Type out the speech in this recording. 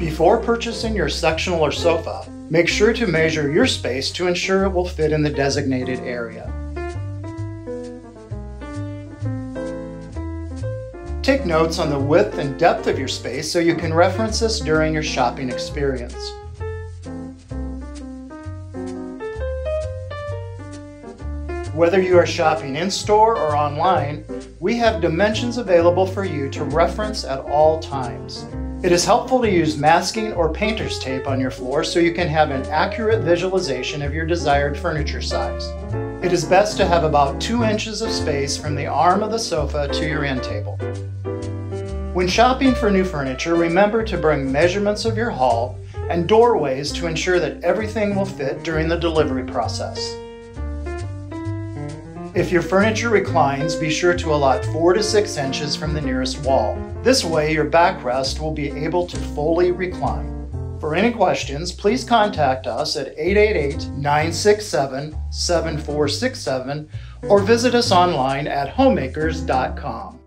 Before purchasing your sectional or sofa, make sure to measure your space to ensure it will fit in the designated area. Take notes on the width and depth of your space so you can reference this during your shopping experience. Whether you are shopping in-store or online, we have dimensions available for you to reference at all times. It is helpful to use masking or painter's tape on your floor so you can have an accurate visualization of your desired furniture size. It is best to have about 2 inches of space from the arm of the sofa to your end table. When shopping for new furniture, remember to bring measurements of your hall and doorways to ensure that everything will fit during the delivery process. If your furniture reclines, be sure to allot 4 to 6 inches from the nearest wall. This way, your backrest will be able to fully recline. For any questions, please contact us at 888-967-7467 or visit us online at homemakers.com.